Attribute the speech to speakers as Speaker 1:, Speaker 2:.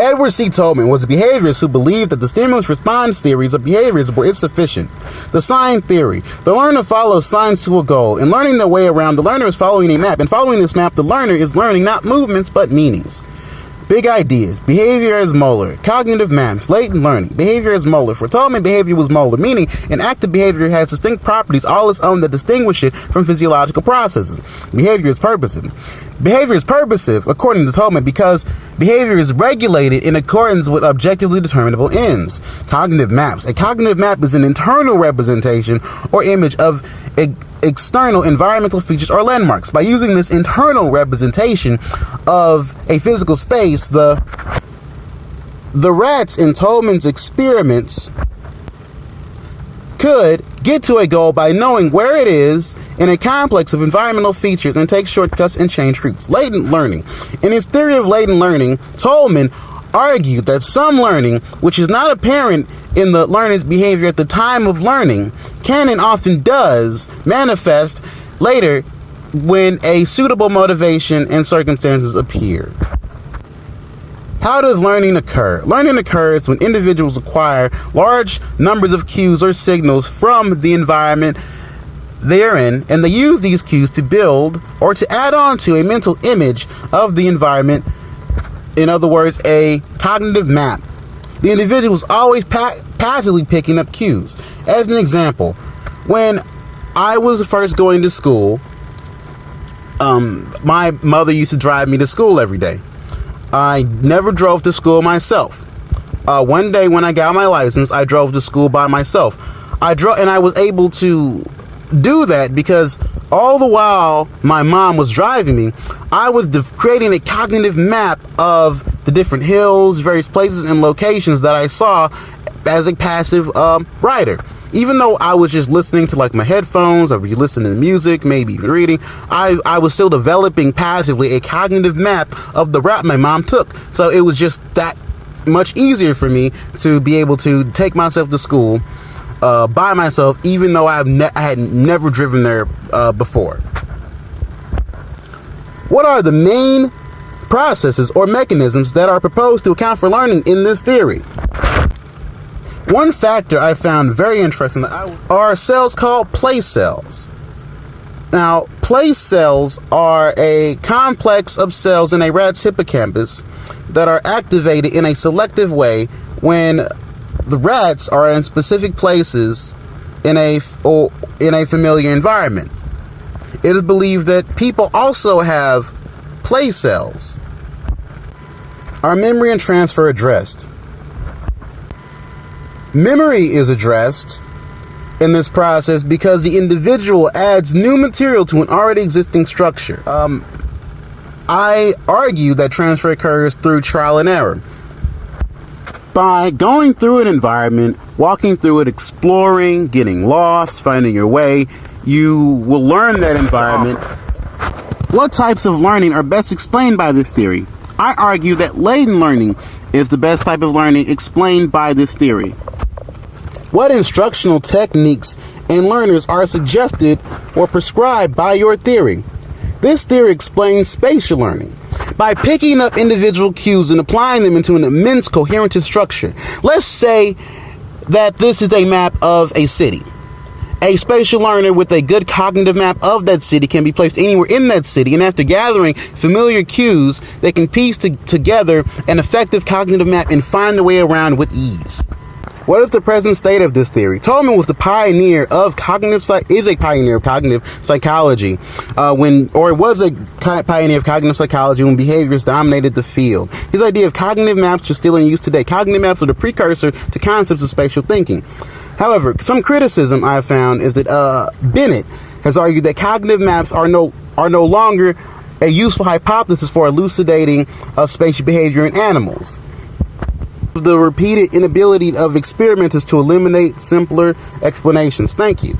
Speaker 1: Edward C. Tolman was a behaviorist who believed that the stimulus-response theories of behaviors were insufficient. The sign theory. The learner follows signs to a goal. In learning their way around, the learner is following a map. And following this map, the learner is learning not movements, but meanings. Big ideas. Behavior as molar. Cognitive maps. Latent learning. Behavior as molar. For Tolman, behavior was molar, meaning an active behavior has distinct properties all its own that distinguish it from physiological processes. Behavior is purposive. Behavior is purposive, according to Tolman, because behavior is regulated in accordance with objectively determinable ends. Cognitive maps. A cognitive map is an internal representation or image of external environmental features or landmarks. By using this internal representation of a physical space, the rats in Tolman's experiments could get to a goal by knowing where it is in a complex of environmental features and take shortcuts and change routes. Latent learning. In his theory of latent learning, Tolman argued that some learning, which is not apparent in the learner's behavior at the time of learning, can and often does manifest later when a suitable motivation and circumstances appear. How does learning occur? Learning occurs when individuals acquire large numbers of cues or signals from the environment they're in, and they use these cues to build or to add on to a mental image of the environment. In other words, a cognitive map. The individual is always passively picking up cues. As an example, when I was first going to school, my mother used to drive me to school every day. I never drove to school myself. One day when I got my license, I drove to school by myself. And I was able to do that because all the while my mom was driving me, I was creating a cognitive map of the different hills, various places and locations that I saw as a passive rider. Even though I was just listening to like my headphones, I would be listening to music, maybe even reading, I was still developing passively a cognitive map of the route my mom took. So it was just that much easier for me to be able to take myself to school by myself, even though I had never driven there before. What are the main processes or mechanisms that are proposed to account for learning in this theory? One factor I found very interesting are cells called place cells. Now, place cells are a complex of cells in a rat's hippocampus that are activated in a selective way when the rats are in specific places in a familiar environment. It is believed that people also have place cells. Are memory and transfer addressed? Memory is addressed in this process because the individual adds new material to an already existing structure. I argue that transfer occurs through trial and error. By going through an environment, walking through it, exploring, getting lost, finding your way, you will learn that environment. What types of learning are best explained by this theory? I argue that latent learning is the best type of learning explained by this theory. What instructional techniques and learners are suggested or prescribed by your theory? This theory explains spatial learning by picking up individual cues and applying them into an immense coherent structure. Let's say that this is a map of a city. A spatial learner with a good cognitive map of that city can be placed anywhere in that city, and after gathering familiar cues, they can piece together an effective cognitive map and find their way around with ease. What is the present state of this theory? Tolman was a pioneer of cognitive psychology, was a pioneer of cognitive psychology when behaviors dominated the field. His idea of cognitive maps is still in use today. Cognitive maps are the precursor to concepts of spatial thinking. However, some criticism I have found is that Bennett has argued that cognitive maps are no longer a useful hypothesis for elucidating spatial behavior in animals. The repeated inability of experimenters to eliminate simpler explanations. Thank you.